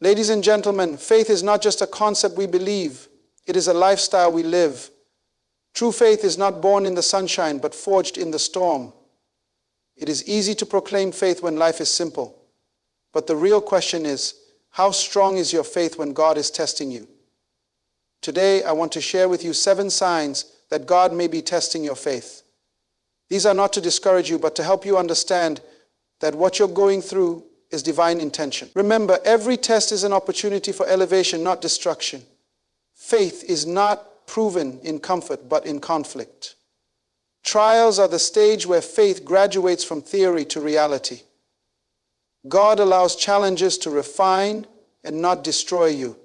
Ladies and gentlemen, faith is not just a concept we believe, it is a lifestyle we live. True faith is not born in the sunshine, but forged in the storm. It is easy to proclaim faith when life is simple. But the real question is, how strong is your faith when God is testing you? Today, I want to share with you 7 signs that God may be testing your faith. These are not to discourage you, but to help you understand that what you're going through is divine intention. Remember, every test is an opportunity for elevation, not destruction. Faith is not proven in comfort, but in conflict. Trials are the stage where faith graduates from theory to reality. God allows challenges to refine and not destroy you.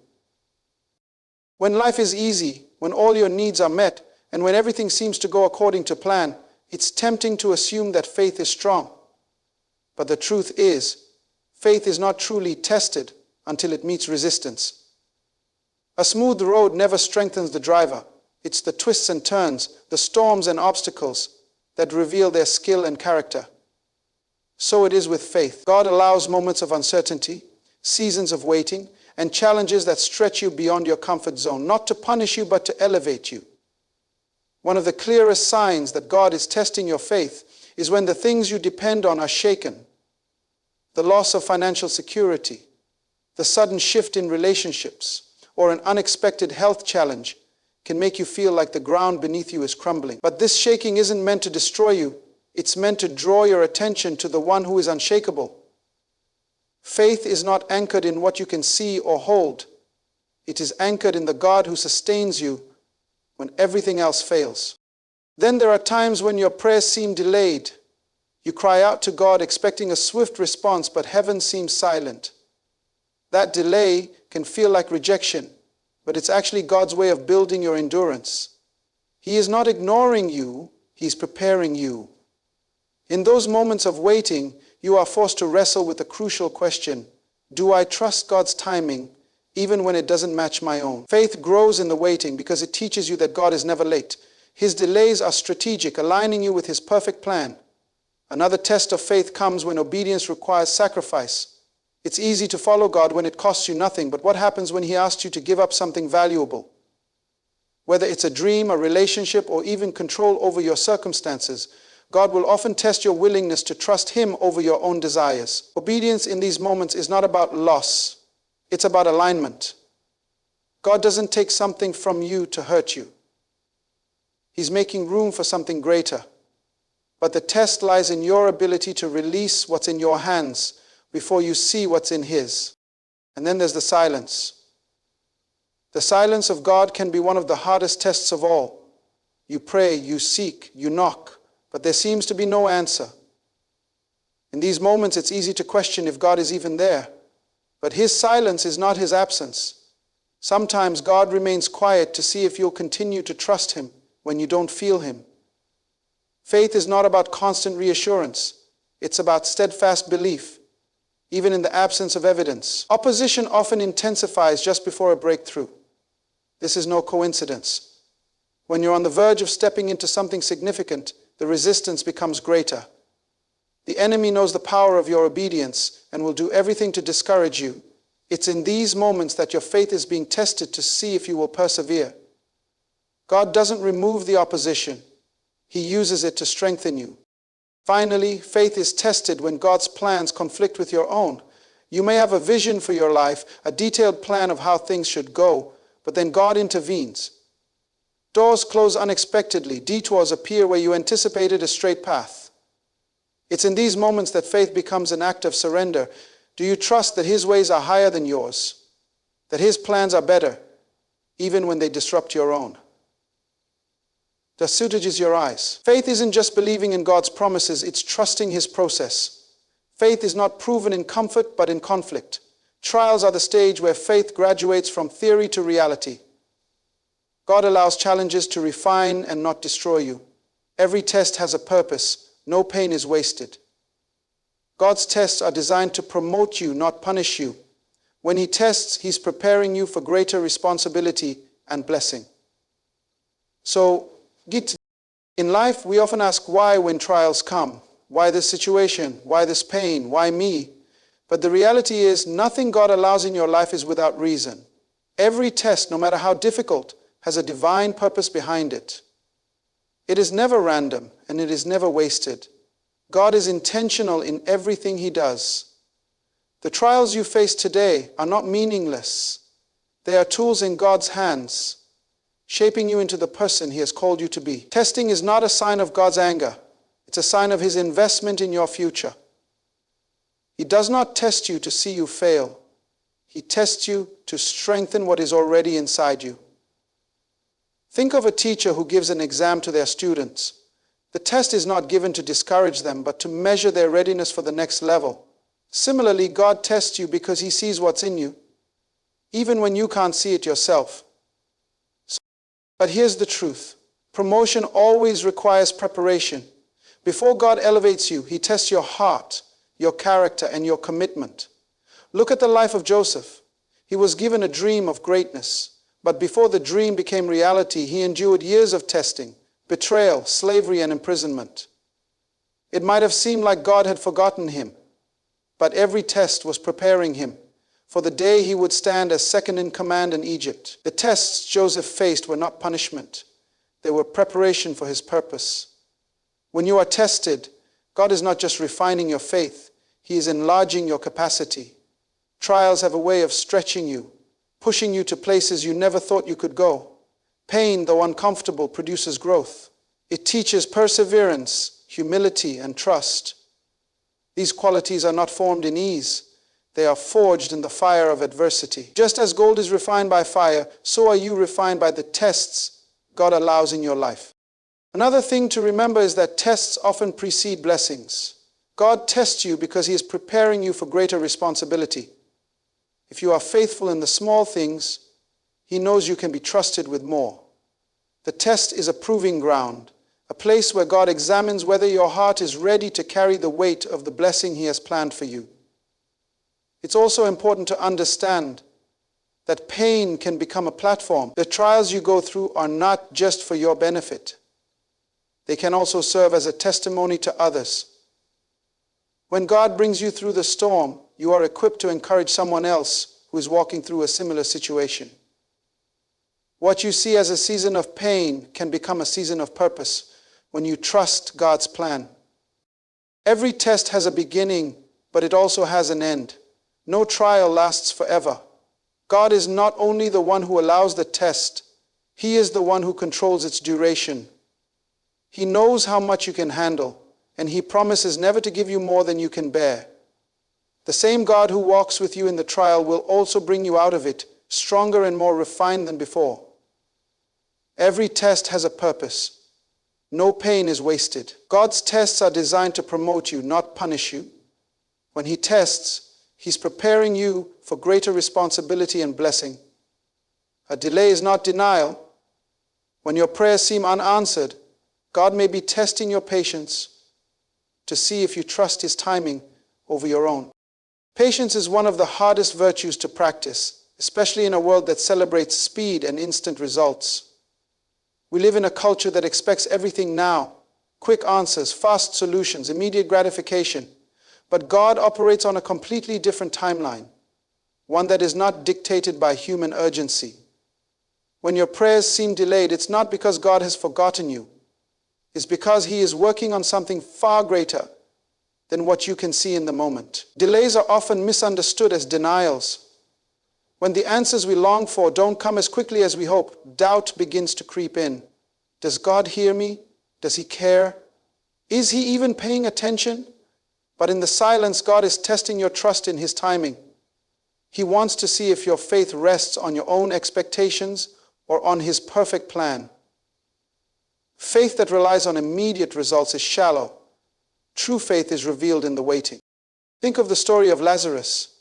When life is easy, when all your needs are met, and when everything seems to go according to plan, it's tempting to assume that faith is strong. But the truth is, faith is not truly tested until it meets resistance. A smooth road never strengthens the driver. It's the twists and turns, the storms and obstacles that reveal their skill and character. So it is with faith. God allows moments of uncertainty, seasons of waiting, and challenges that stretch you beyond your comfort zone, not to punish you, but to elevate you. One of the clearest signs that God is testing your faith is when the things you depend on are shaken. The loss of financial security, the sudden shift in relationships, or an unexpected health challenge can make you feel like the ground beneath you is crumbling. But this shaking isn't meant to destroy you. It's meant to draw your attention to the one who is unshakable. Faith is not anchored in what you can see or hold. It is anchored in the God who sustains you when everything else fails. Then there are times when your prayers seem delayed. You cry out to God expecting a swift response, but heaven seems silent. That delay can feel like rejection, but it's actually God's way of building your endurance. He is not ignoring you, He's preparing you. In those moments of waiting, you are forced to wrestle with the crucial question, do I trust God's timing even when it doesn't match my own? Faith grows in the waiting because it teaches you that God is never late. His delays are strategic, aligning you with His perfect plan. Another test of faith comes when obedience requires sacrifice. It's easy to follow God when it costs you nothing, but what happens when He asks you to give up something valuable? Whether it's a dream, a relationship, or even control over your circumstances, God will often test your willingness to trust Him over your own desires. Obedience in these moments is not about loss. It's about alignment. God doesn't take something from you to hurt you. He's making room for something greater. But the test lies in your ability to release what's in your hands before you see what's in His. And then there's the silence. The silence of God can be one of the hardest tests of all. You pray, you seek, you knock, but there seems to be no answer. In these moments, it's easy to question if God is even there. But His silence is not His absence. Sometimes God remains quiet to see if you'll continue to trust Him when you don't feel Him. Faith is not about constant reassurance. It's about steadfast belief, even in the absence of evidence. Opposition often intensifies just before a breakthrough. This is no coincidence. When you're on the verge of stepping into something significant, the resistance becomes greater. The enemy knows the power of your obedience and will do everything to discourage you. It's in these moments that your faith is being tested to see if you will persevere. God doesn't remove the opposition. He uses it to strengthen you. Finally, faith is tested when God's plans conflict with your own. You may have a vision for your life, a detailed plan of how things should go, but then God intervenes. Doors close unexpectedly, detours appear where you anticipated a straight path. It's in these moments that faith becomes an act of surrender. Do you trust that His ways are higher than yours? That His plans are better, even when they disrupt your own? The suitage is your eyes. Faith isn't just believing in God's promises, it's trusting His process. Faith is not proven in comfort, but in conflict. Trials are the stage where faith graduates from theory to reality. God allows challenges to refine and not destroy you. Every test has a purpose. No pain is wasted. God's tests are designed to promote you, not punish you. When He tests, He's preparing you for greater responsibility and blessing. So, in life, we often ask why when trials come. Why this situation? Why this pain? Why me? But the reality is, nothing God allows in your life is without reason. Every test, no matter how difficult, has a divine purpose behind it. It is never random, and it is never wasted. God is intentional in everything He does. The trials you face today are not meaningless. They are tools in God's hands, shaping you into the person He has called you to be. Testing is not a sign of God's anger. It's a sign of His investment in your future. He does not test you to see you fail. He tests you to strengthen what is already inside you. Think of a teacher who gives an exam to their students. The test is not given to discourage them, but to measure their readiness for the next level. Similarly, God tests you because He sees what's in you, even when you can't see it yourself. But here's the truth. Promotion always requires preparation. Before God elevates you, He tests your heart, your character, and your commitment. Look at the life of Joseph. He was given a dream of greatness, but before the dream became reality, he endured years of testing, betrayal, slavery, and imprisonment. It might have seemed like God had forgotten him, but every test was preparing him for the day he would stand as second in command in Egypt. The tests Joseph faced were not punishment. They were preparation for his purpose. When you are tested, God is not just refining your faith, He is enlarging your capacity. Trials have a way of stretching you, pushing you to places you never thought you could go. Pain, though uncomfortable, produces growth. It teaches perseverance, humility, and trust. These qualities are not formed in ease. They are forged in the fire of adversity. Just as gold is refined by fire, so are you refined by the tests God allows in your life. Another thing to remember is that tests often precede blessings. God tests you because He is preparing you for greater responsibility. If you are faithful in the small things, He knows you can be trusted with more. The test is a proving ground, a place where God examines whether your heart is ready to carry the weight of the blessing He has planned for you. It's also important to understand that pain can become a platform. The trials you go through are not just for your benefit. They can also serve as a testimony to others. When God brings you through the storm, you are equipped to encourage someone else who is walking through a similar situation. What you see as a season of pain can become a season of purpose when you trust God's plan. Every test has a beginning, but it also has an end. No trial lasts forever. God is not only the one who allows the test, He is the one who controls its duration. He knows how much you can handle, and He promises never to give you more than you can bear. The same God who walks with you in the trial will also bring you out of it, stronger and more refined than before. Every test has a purpose. No pain is wasted. God's tests are designed to promote you, not punish you. When He tests, He's preparing you for greater responsibility and blessing. A delay is not denial. When your prayers seem unanswered, God may be testing your patience to see if you trust His timing over your own. Patience is one of the hardest virtues to practice, especially in a world that celebrates speed and instant results. We live in a culture that expects everything now, quick answers, fast solutions, immediate gratification. But God operates on a completely different timeline, one that is not dictated by human urgency. When your prayers seem delayed, it's not because God has forgotten you. It's because He is working on something far greater than what you can see in the moment. Delays are often misunderstood as denials. When the answers we long for don't come as quickly as we hope, doubt begins to creep in. Does God hear me? Does He care? Is He even paying attention? But in the silence, God is testing your trust in His timing. He wants to see if your faith rests on your own expectations or on His perfect plan. Faith that relies on immediate results is shallow. True faith is revealed in the waiting. Think of the story of Lazarus.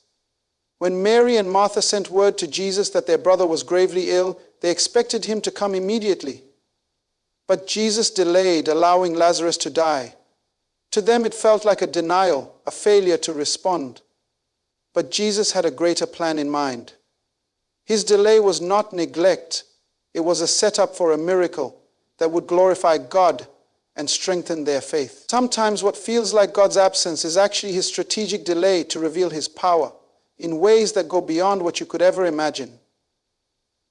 When Mary and Martha sent word to Jesus that their brother was gravely ill, they expected Him to come immediately. But Jesus delayed, allowing Lazarus to die. To them it felt like a denial, a failure to respond. But Jesus had a greater plan in mind. His delay was not neglect. It was a setup for a miracle that would glorify God and strengthen their faith. Sometimes what feels like God's absence is actually His strategic delay to reveal His power in ways that go beyond what you could ever imagine.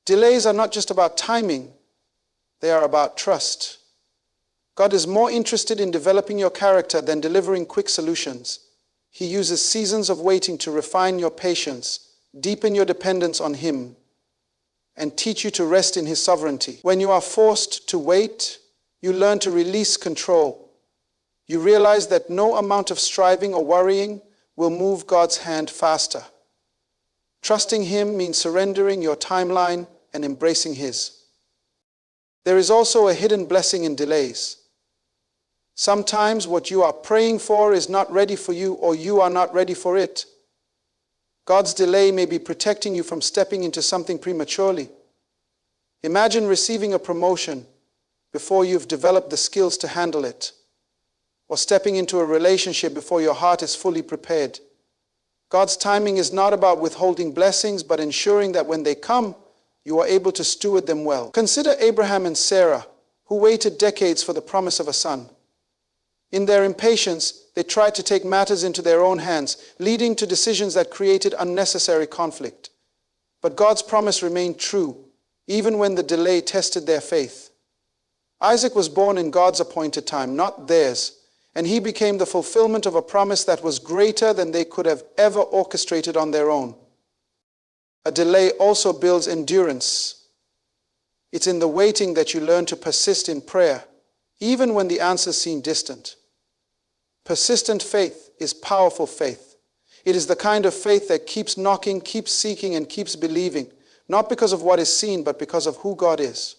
Delays are not just about timing, they are about trust. God is more interested in developing your character than delivering quick solutions. He uses seasons of waiting to refine your patience, deepen your dependence on Him, and teach you to rest in His sovereignty. When you are forced to wait, you learn to release control. You realize that no amount of striving or worrying will move God's hand faster. Trusting Him means surrendering your timeline and embracing His. There is also a hidden blessing in delays. Sometimes what you are praying for is not ready for you, or you are not ready for it. God's delay may be protecting you from stepping into something prematurely. Imagine receiving a promotion before you've developed the skills to handle it, or stepping into a relationship before your heart is fully prepared. God's timing is not about withholding blessings, but ensuring that when they come, you are able to steward them well. Consider Abraham and Sarah, who waited decades for the promise of a son. In their impatience, they tried to take matters into their own hands, leading to decisions that created unnecessary conflict. But God's promise remained true, even when the delay tested their faith. Isaac was born in God's appointed time, not theirs, and he became the fulfillment of a promise that was greater than they could have ever orchestrated on their own. A delay also builds endurance. It's in the waiting that you learn to persist in prayer, even when the answers seem distant. Persistent faith is powerful faith. It is the kind of faith that keeps knocking, keeps seeking, and keeps believing, not because of what is seen, but because of who God is.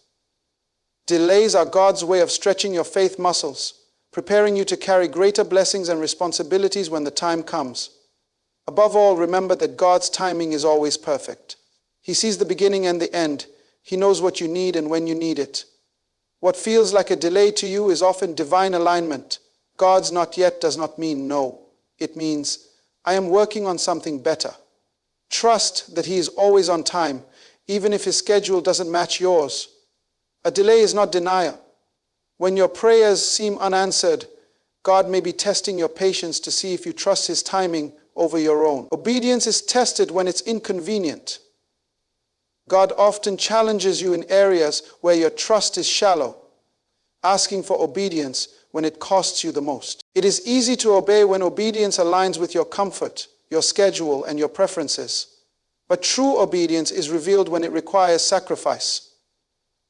Delays are God's way of stretching your faith muscles, preparing you to carry greater blessings and responsibilities when the time comes. Above all, remember that God's timing is always perfect. He sees the beginning and the end. He knows what you need and when you need it. What feels like a delay to you is often divine alignment. God's not yet does not mean no. It means, I am working on something better. Trust that He is always on time, even if His schedule doesn't match yours. A delay is not denial. When your prayers seem unanswered, God may be testing your patience to see if you trust His timing over your own. Obedience is tested when it's inconvenient. God often challenges you in areas where your trust is shallow, asking for obedience when it costs you the most. It is easy to obey when obedience aligns with your comfort, your schedule, and your preferences. But true obedience is revealed when it requires sacrifice.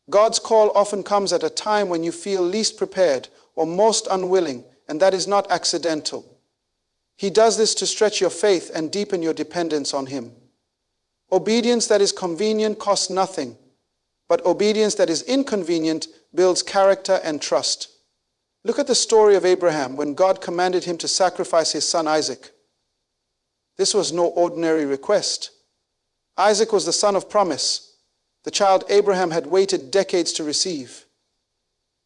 God's call often comes at a time when you feel least prepared or most unwilling, and that is not accidental. He does this to stretch your faith and deepen your dependence on Him. Obedience that is convenient costs nothing, but obedience that is inconvenient builds character and trust. Look at the story of Abraham when God commanded him to sacrifice his son Isaac. This was no ordinary request. Isaac was the son of promise, the child Abraham had waited decades to receive.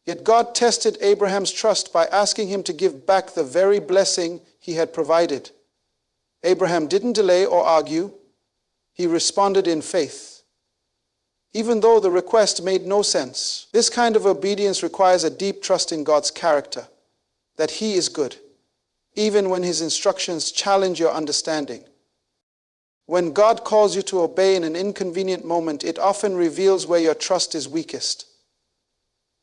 Yet God tested Abraham's trust by asking him to give back the very blessing He had provided. Abraham didn't delay or argue. He responded in faith, even though the request made no sense. This kind of obedience requires a deep trust in God's character, that He is good, even when His instructions challenge your understanding. When God calls you to obey in an inconvenient moment, it often reveals where your trust is weakest.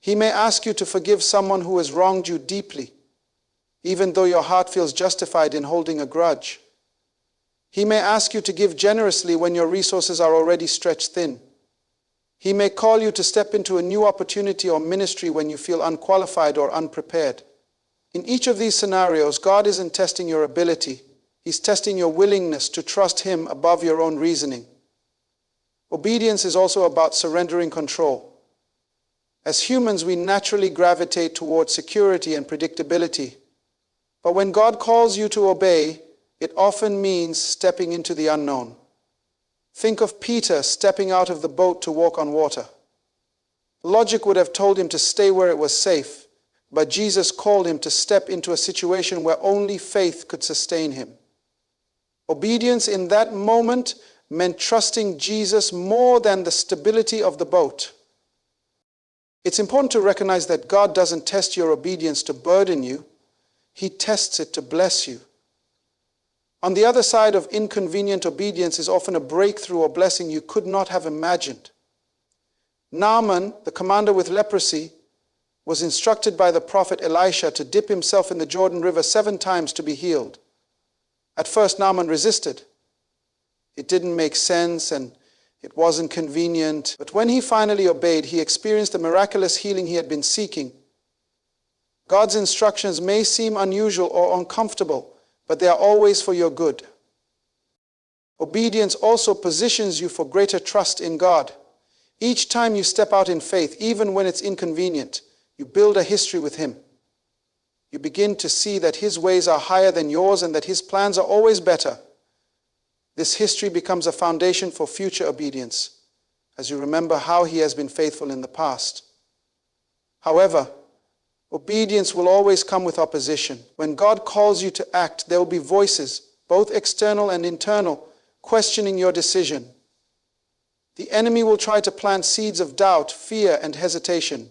He may ask you to forgive someone who has wronged you deeply, even though your heart feels justified in holding a grudge. He may ask you to give generously when your resources are already stretched thin. He may call you to step into a new opportunity or ministry when you feel unqualified or unprepared. In each of these scenarios, God isn't testing your ability. He's testing your willingness to trust Him above your own reasoning. Obedience is also about surrendering control. As humans, we naturally gravitate towards security and predictability. But when God calls you to obey, it often means stepping into the unknown. Think of Peter stepping out of the boat to walk on water. Logic would have told him to stay where it was safe, but Jesus called him to step into a situation where only faith could sustain him. Obedience in that moment meant trusting Jesus more than the stability of the boat. It's important to recognize that God doesn't test your obedience to burden you. He tests it to bless you. On the other side of inconvenient obedience is often a breakthrough or blessing you could not have imagined. Naaman, the commander with leprosy, was instructed by the prophet Elisha to dip himself in the Jordan River 7 times to be healed. At first, Naaman resisted. It didn't make sense and it wasn't convenient. But when he finally obeyed, he experienced the miraculous healing he had been seeking. God's instructions may seem unusual or uncomfortable, but they are always for your good. Obedience also positions you for greater trust in God. Each time you step out in faith, even when it's inconvenient, you build a history with Him. You begin to see that His ways are higher than yours and that His plans are always better. This history becomes a foundation for future obedience, as you remember how He has been faithful in the past. However, obedience will always come with opposition. When God calls you to act, there will be voices, both external and internal, questioning your decision. The enemy will try to plant seeds of doubt, fear, and hesitation.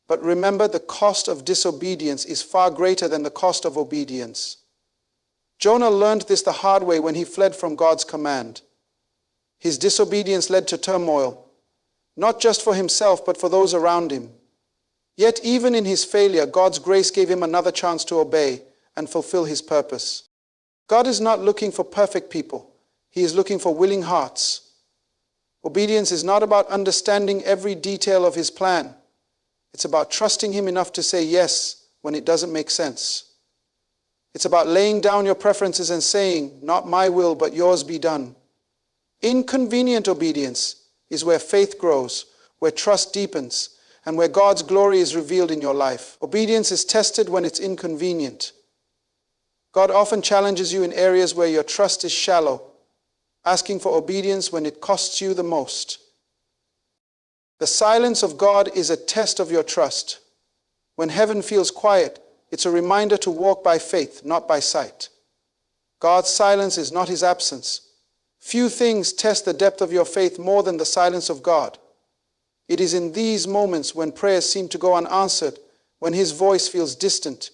But remember, the cost of disobedience is far greater than the cost of obedience. Jonah learned this the hard way when he fled from God's command. His disobedience led to turmoil, not just for himself, but for those around him. Yet even in his failure, God's grace gave him another chance to obey and fulfill His purpose. God is not looking for perfect people. He is looking for willing hearts. Obedience is not about understanding every detail of His plan. It's about trusting Him enough to say yes when it doesn't make sense. It's about laying down your preferences and saying, "Not my will, but yours be done." Inconvenient obedience is where faith grows, where trust deepens, and where God's glory is revealed in your life. Obedience is tested when it's inconvenient. God often challenges you in areas where your trust is shallow, asking for obedience when it costs you the most. The silence of God is a test of your trust. When heaven feels quiet, it's a reminder to walk by faith, not by sight. God's silence is not His absence. Few things test the depth of your faith more than the silence of God. It is in these moments when prayers seem to go unanswered, when His voice feels distant,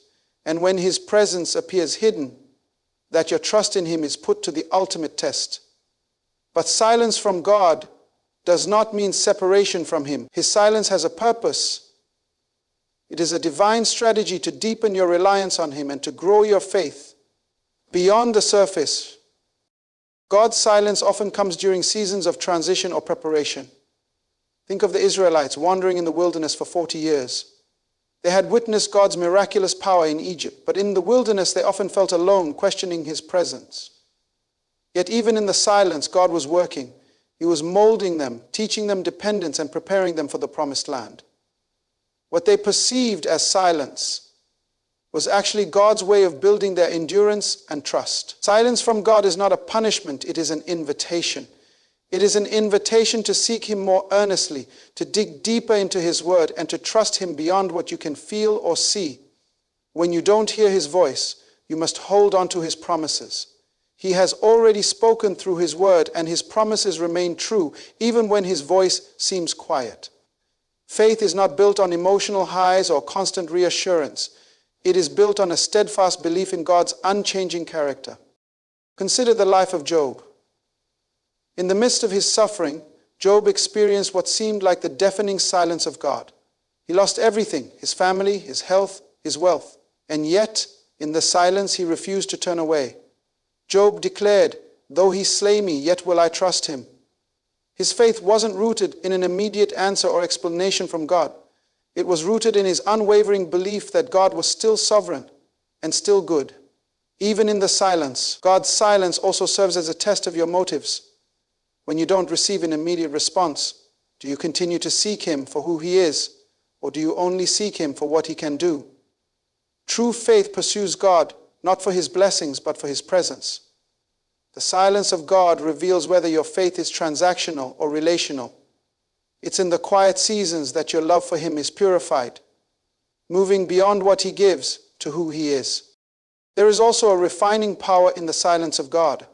and when His presence appears hidden, that your trust in Him is put to the ultimate test. But silence from God does not mean separation from Him. His silence has a purpose. It is a divine strategy to deepen your reliance on Him and to grow your faith beyond the surface. God's silence often comes during seasons of transition or preparation. Think of the Israelites wandering in the wilderness for 40 years. They had witnessed God's miraculous power in Egypt, but in the wilderness they often felt alone, questioning His presence. Yet even in the silence, God was working. He was molding them, teaching them dependence and preparing them for the promised land. What they perceived as silence was actually God's way of building their endurance and trust. Silence from God is not a punishment, it is an invitation. It is an invitation to seek Him more earnestly, to dig deeper into His word, and to trust Him beyond what you can feel or see. When you don't hear His voice, you must hold on to His promises. He has already spoken through His word, and His promises remain true, even when His voice seems quiet. Faith is not built on emotional highs or constant reassurance. It is built on a steadfast belief in God's unchanging character. Consider the life of Job. In the midst of his suffering, Job experienced what seemed like the deafening silence of God. He lost everything, his family, his health, his wealth. And yet, in the silence, he refused to turn away. Job declared, "Though He slay me, yet will I trust Him." His faith wasn't rooted in an immediate answer or explanation from God. It was rooted in his unwavering belief that God was still sovereign and still good. Even in the silence, God's silence also serves as a test of your motives. When you don't receive an immediate response, do you continue to seek Him for who He is, or do you only seek Him for what He can do? True faith pursues God, not for His blessings, but for His presence. The silence of God reveals whether your faith is transactional or relational. It's in the quiet seasons that your love for Him is purified, moving beyond what He gives to who He is. There is also a refining power in the silence of God.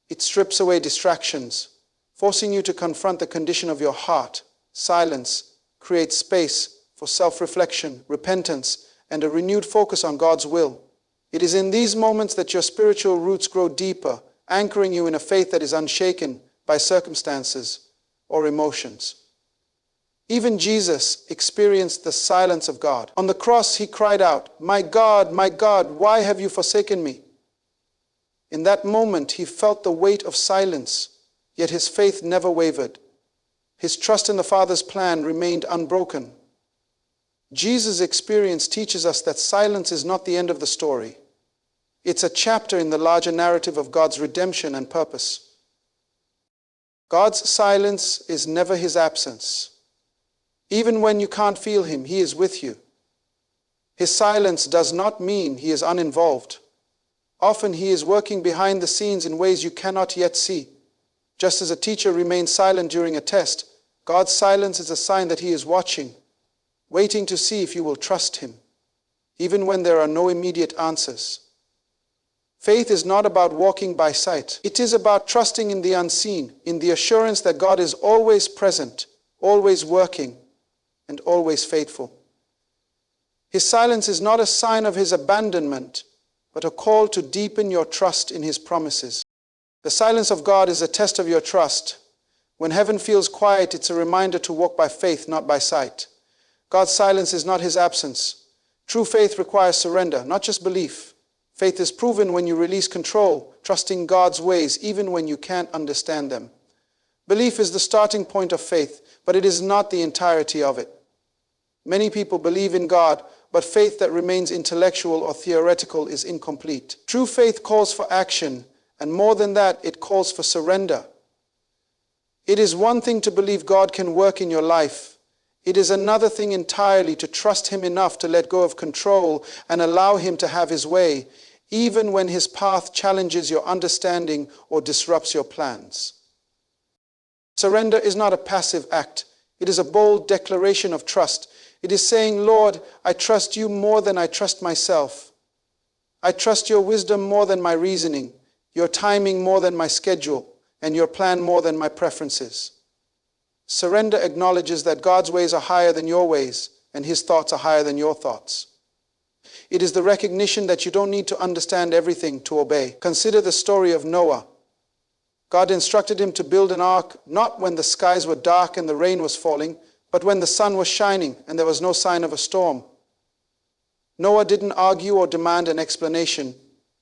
It strips away distractions, forcing you to confront the condition of your heart. Silence creates space for self-reflection, repentance, and a renewed focus on God's will. It is in these moments that your spiritual roots grow deeper, anchoring you in a faith that is unshaken by circumstances or emotions. Even Jesus experienced the silence of God. On the cross, he cried out, my God, why have you forsaken me?" In that moment, he felt the weight of silence, yet his faith never wavered. His trust in the Father's plan remained unbroken. Jesus' experience teaches us that silence is not the end of the story. It's a chapter in the larger narrative of God's redemption and purpose. God's silence is never his absence. Even when you can't feel him, he is with you. His silence does not mean he is uninvolved. Often he is working behind the scenes in ways you cannot yet see. Just as a teacher remains silent during a test, God's silence is a sign that he is watching, waiting to see if you will trust him, even when there are no immediate answers. Faith is not about walking by sight. It is about trusting in the unseen, in the assurance that God is always present, always working, and always faithful. His silence is not a sign of his abandonment, but a call to deepen your trust in his promises. The silence of God is a test of your trust. When heaven feels quiet, it's a reminder to walk by faith, not by sight. God's silence is not his absence. True faith requires surrender, not just belief. Faith is proven when you release control, trusting God's ways, even when you can't understand them. Belief is the starting point of faith, but it is not the entirety of it. Many people believe in God, but faith that remains intellectual or theoretical is incomplete. True faith calls for action, and more than that, it calls for surrender. It is one thing to believe God can work in your life. It is another thing entirely to trust him enough to let go of control and allow him to have his way, even when his path challenges your understanding or disrupts your plans. Surrender is not a passive act. It is a bold declaration of trust. It is saying, Lord, I trust you more than I trust myself. I trust your wisdom more than my reasoning, your timing more than my schedule, and your plan more than my preferences. Surrender acknowledges that God's ways are higher than your ways, and his thoughts are higher than your thoughts. It is the recognition that you don't need to understand everything to obey. Consider the story of Noah. God instructed him to build an ark not when the skies were dark and the rain was falling, but when the sun was shining and there was no sign of a storm. Noah didn't argue or demand an explanation.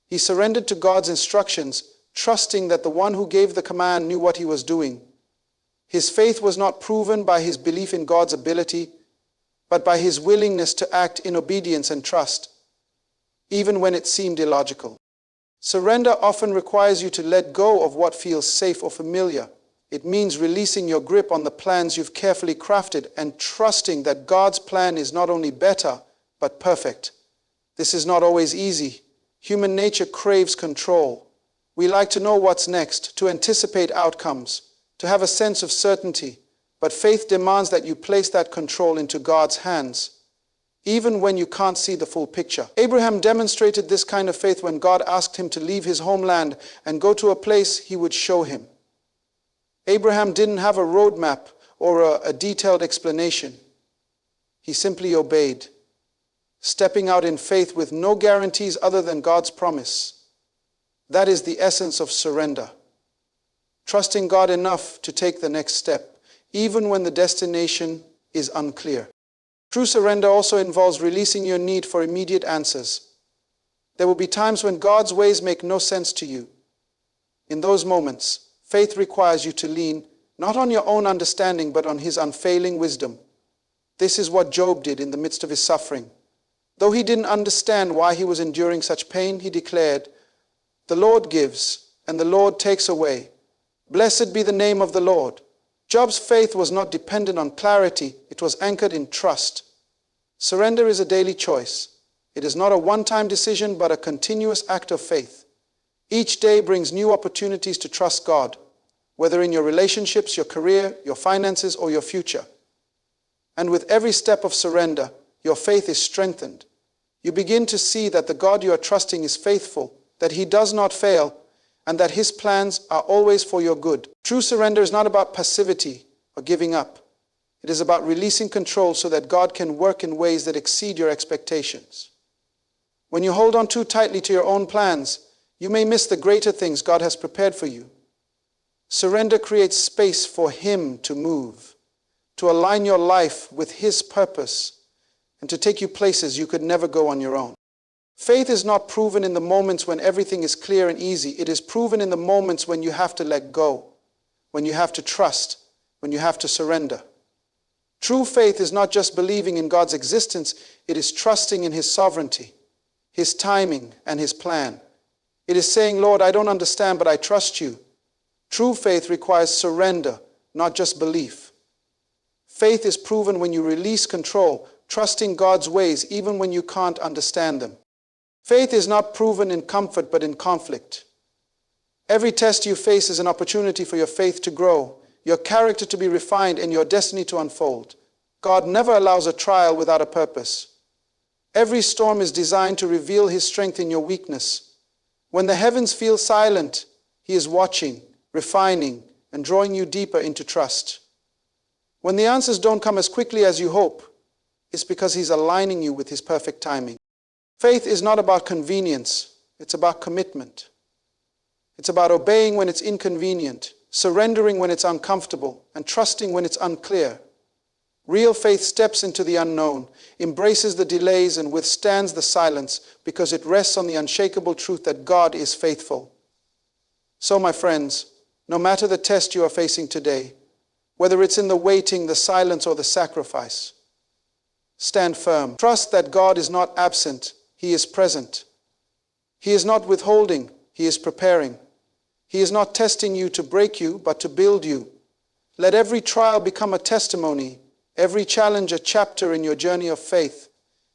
He surrendered to God's instructions, trusting that the one who gave the command knew what he was doing. His faith was not proven by his belief in God's ability, but by his willingness to act in obedience and trust, even when it seemed illogical. Surrender often requires you to let go of what feels safe or familiar. It means releasing your grip on the plans you've carefully crafted and trusting that God's plan is not only better, but perfect. This is not always easy. Human nature craves control. We like to know what's next, to anticipate outcomes, to have a sense of certainty. But faith demands that you place that control into God's hands, even when you can't see the full picture. Abraham demonstrated this kind of faith when God asked him to leave his homeland and go to a place he would show him. Abraham didn't have a roadmap or a detailed explanation. He simply obeyed, stepping out in faith with no guarantees other than God's promise. That is the essence of surrender. Trusting God enough to take the next step, even when the destination is unclear. True surrender also involves releasing your need for immediate answers. There will be times when God's ways make no sense to you. In those moments, faith requires you to lean not on your own understanding, but on his unfailing wisdom. This is what Job did in the midst of his suffering. Though he didn't understand why he was enduring such pain, he declared, "The Lord gives, and the Lord takes away. Blessed be the name of the Lord." Job's faith was not dependent on clarity, it was anchored in trust. Surrender is a daily choice. It is not a one-time decision, but a continuous act of faith. Each day brings new opportunities to trust God, whether in your relationships, your career, your finances, or your future. And with every step of surrender, your faith is strengthened. You begin to see that the God you are trusting is faithful, that he does not fail, and that his plans are always for your good. True surrender is not about passivity or giving up. It is about releasing control so that God can work in ways that exceed your expectations. When you hold on too tightly to your own plans, you may miss the greater things God has prepared for you. Surrender creates space for Him to move, to align your life with His purpose, and to take you places you could never go on your own. Faith is not proven in the moments when everything is clear and easy. It is proven in the moments when you have to let go, when you have to trust, when you have to surrender. True faith is not just believing in God's existence, it is trusting in His sovereignty, His timing, and His plan. It is saying, Lord, I don't understand, but I trust you. True faith requires surrender, not just belief. Faith is proven when you release control, trusting God's ways even when you can't understand them. Faith is not proven in comfort but in conflict. Every test you face is an opportunity for your faith to grow, your character to be refined, and your destiny to unfold. God never allows a trial without a purpose. Every storm is designed to reveal His strength in your weakness. When the heavens feel silent, He is watching, refining, and drawing you deeper into trust. When the answers don't come as quickly as you hope, it's because He's aligning you with His perfect timing. Faith is not about convenience, it's about commitment. It's about obeying when it's inconvenient, surrendering when it's uncomfortable, and trusting when it's unclear. Real faith steps into the unknown, embraces the delays, and withstands the silence because it rests on the unshakable truth that God is faithful. So, my friends, no matter the test you are facing today, whether it's in the waiting, the silence, or the sacrifice, stand firm. Trust that God is not absent, He is present. He is not withholding, He is preparing. He is not testing you to break you, but to build you. Let every trial become a testimony, every challenge a chapter in your journey of faith,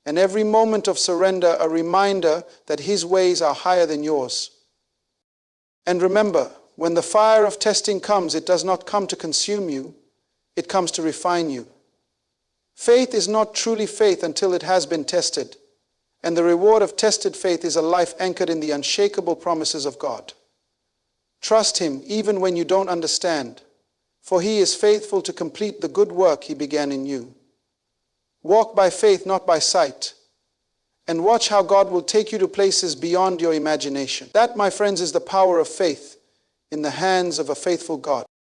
and every moment of surrender a reminder that His ways are higher than yours. And remember, when the fire of testing comes, it does not come to consume you, it comes to refine you. Faith is not truly faith until it has been tested, and the reward of tested faith is a life anchored in the unshakable promises of God. Trust Him even when you don't understand, for He is faithful to complete the good work He began in you. Walk by faith, not by sight, and watch how God will take you to places beyond your imagination. That, my friends, is the power of faith in the hands of a faithful God.